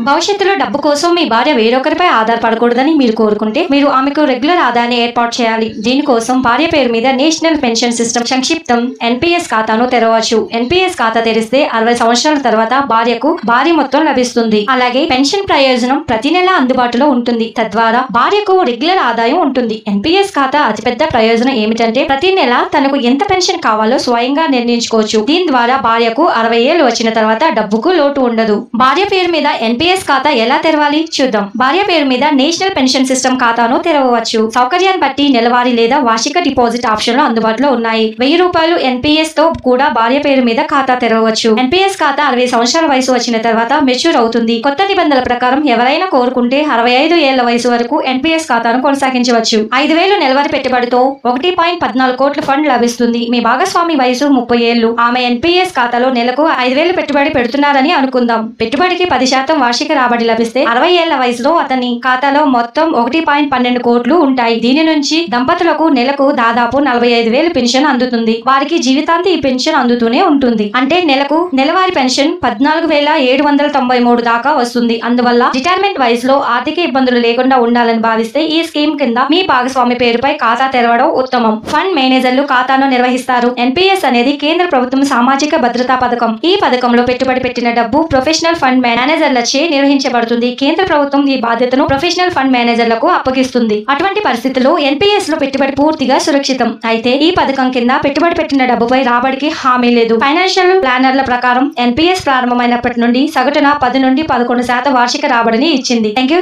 భవిష్యత్తులో డబ్బు కోసం మీ భార్య వేరొకరిపై ఆధారపడకూడదని మీరు కోరుకుంటే మీరు ఆమెకు రెగ్యులర్ ఆదాయాన్ని ఏర్పాటు చేయాలి. దీనికోసం భార్య పేరు మీద నేషనల్ పెన్షన్ సిస్టమ్ సంక్షిప్తం ఎన్పీఎస్ ఖాతాను తెరవచ్చు. ఎన్పీఎస్ ఖాతా తెరిస్తే 60 సంవత్సరాల తర్వాత భార్యకు భారీ మొత్తం లభిస్తుంది. అలాగే పెన్షన్ ప్రయోజనం ప్రతి నెల అందుబాటులో ఉంటుంది. తద్వారా భార్యకు రెగ్యులర్ ఆదాయం ఉంటుంది. ఎన్పీఎస్ ఖాతా అతిపెద్ద ప్రయోజనం ఏమిటంటే ప్రతి నెల తనకు ఎంత పెన్షన్ కావాలో స్వయంగా నిర్ణయించుకోవచ్చు. దీని ద్వారా భార్యకు 60 ఏళ్లు వచ్చిన తర్వాత డబ్బుకు లోటు ఉండదు. భార్య పేరు మీద ఎన్పీఎస్ ఖాతా ఎలా తెరవాలి చూద్దాం. భార్య పేరు మీద నేషనల్ పెన్షన్ సిస్టమ్ ఖాతాను తెరవవచ్చు. సౌకర్యాన్ని బట్టి నెలవారీ లేదా వార్షిక డిపాజిట్ ఆప్షన్లు అందుబాటులో ఉన్నాయి. 1000 రూపాయలు ఎన్పీఎస్ తో కూడా భార్య పేరు మీద ఖాతా తెరవవచ్చు. ఎన్పీఎస్ ఖాతా 60 సంవత్సరాల వయసు వచ్చిన తర్వాత మెచ్యూర్ అవుతుంది. కొత్త నిబంధనల ప్రకారం ఎవరైనా కోరుకుంటే 65 ఏళ్ల వయసు వరకు ఎన్పీఎస్ ఖాతాను కొనసాగించవచ్చు. 5000 నెలవారీ పెట్టుబడితో 1.14 కోట్ల ఫండ్ లభిస్తుంది. మీ భాగస్వామి వయసు 30 ఏళ్లు. ఆమె ఎన్పీఎస్ ఖాతాలో నెలకు 5000 పెట్టుబడి పెడుతున్నారని అనుకుందాం. పెట్టుబడికి 10% వార్షిక రాబడి లభిస్తే 60 ఏళ్ల వయసులో అతని ఖాతాలో మొత్తం 1.12 కోట్లు ఉంటాయి. దీని నుంచి దంపతులకు నెలకు దాదాపు 45,000 పెన్షన్ అందుతుంది. వారికి జీవితాంతి ఈ పెన్షన్ అందుతూనే ఉంటుంది. అంటే నెలకు నెలవారీ పెన్షన్ 14,793 దాకా వస్తుంది. అందువల్ల రిటైర్మెంట్ వయసులో ఆర్థిక ఇబ్బందులు లేకుండా ఉండాలని భావిస్తే ఈ స్కీమ్ కింద మీ భాగస్వామి పేరుపై ఖాతా తెరవడం ఉత్తమం. ఫండ్ మేనేజర్లు ఖాతాను నిర్వహిస్తారు. ఎన్పీఎస్ అనేది కేంద్ర ప్రభుత్వం సామాజిక భద్రతా పథకం. ఈ పథకంలో పెట్టుబడి పెట్టిన డబ్బు ప్రొఫెషనల్ ఫండ్ మేనేజర్లచే నిర్వహించబడుతుంది. కేంద్ర ప్రభుత్వం ఈ బాధ్యతను ప్రొఫెషనల్ ఫండ్ మేనేజర్లకు అప్పగిస్తుంది. అటువంటి పరిస్థితుల్లో ఎన్పీఎస్ లో పెట్టుబడి పూర్తిగా సురక్షితం. అయితే ఈ పథకం కింద పెట్టుబడి పెట్టిన డబ్బుపై రాబడికి హామీ లేదు. ఫైనాన్షియల్ ప్లానర్ల ప్రకారం ఎన్పీఎస్ ప్రారంభమైనప్పటి నుండి సగటున 10 నుండి 11% వార్షిక రాబడిని ఇచ్చింది. Thank you.